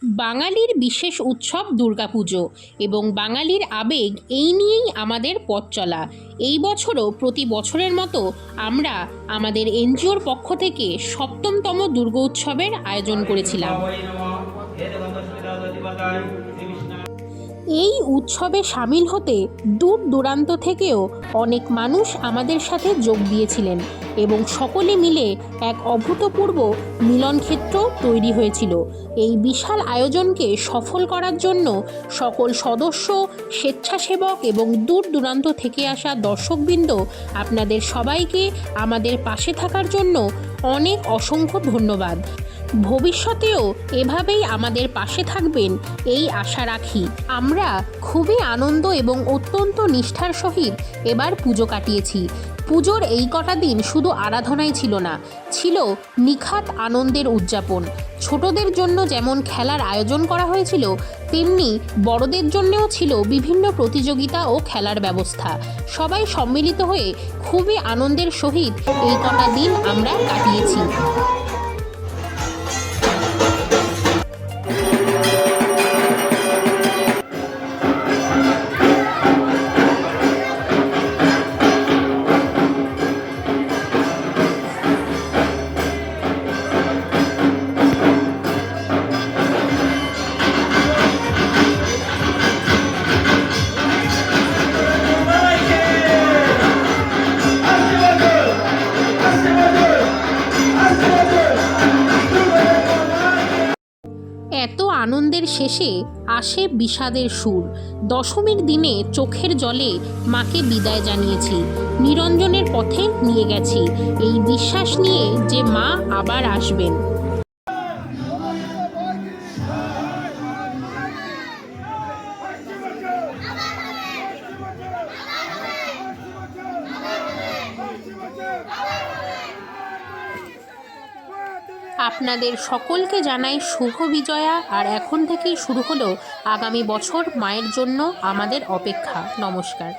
বাঙালির বিশেষ উৎসব দুর্গাপুজো এবং বাঙালির আবেগ এই নিয়েই আমাদের পথ চলা। এই বছরও প্রতি বছরের মতো আমরা আমাদের এনজিওর পক্ষ থেকে ৭ম দুর্গোৎসবের আয়োজন করেছিলাম। এই উৎসবে সামিল হতে দূর দূরান্ত থেকেও অনেক মানুষ আমাদের সাথে যোগ দিয়েছিলেন এবং সকলে মিলে এক অভূতপূর্ব মিলনক্ষেত্র তৈরি হয়েছিল। এই বিশাল আয়োজনকে সফল করার জন্য সকল সদস্য, স্বেচ্ছাসেবক এবং দূর দূরান্ত থেকে আসা দর্শকবৃন্দ, আপনাদের সবাইকে আমাদের পাশে থাকার জন্য অনেক অসংখ্য ধন্যবাদ। ভবিষ্যতেও এভাবেই আমাদের পাশে থাকবেন এই আশা রাখি। আমরা খুবই আনন্দ এবং অত্যন্ত নিষ্ঠার সহিত এবার পুজো কাটিয়েছি। পুজোর এই কটা দিন শুধু আরাধনাই ছিল না, ছিল নিখাত আনন্দের উদযাপন। ছোটদের জন্য যেমন খেলার আয়োজন করা হয়েছিল, তেমনি বড়দের জন্যও ছিল বিভিন্ন প্রতিযোগিতা ও খেলার ব্যবস্থা। সবাই সম্মিলিত হয়ে খুবই আনন্দের সহিত এই কটা দিন আমরা কাটিয়েছি। এত আনন্দের শেষে আসে বিষাদের সুর। দশমীর দিনে চোখের জলে মাকে বিদায় জানিয়েছি, নিরঞ্জনের পথে নিয়ে গেছি, এই বিশ্বাস নিয়ে যে মা আবার আসবেন। আপনাদের সকলকে জানাই শুভ বিজয়া। আর এখন থেকেই শুরু হলো আগামী বছর মায়ের জন্য আমাদের অপেক্ষা। নমস্কার।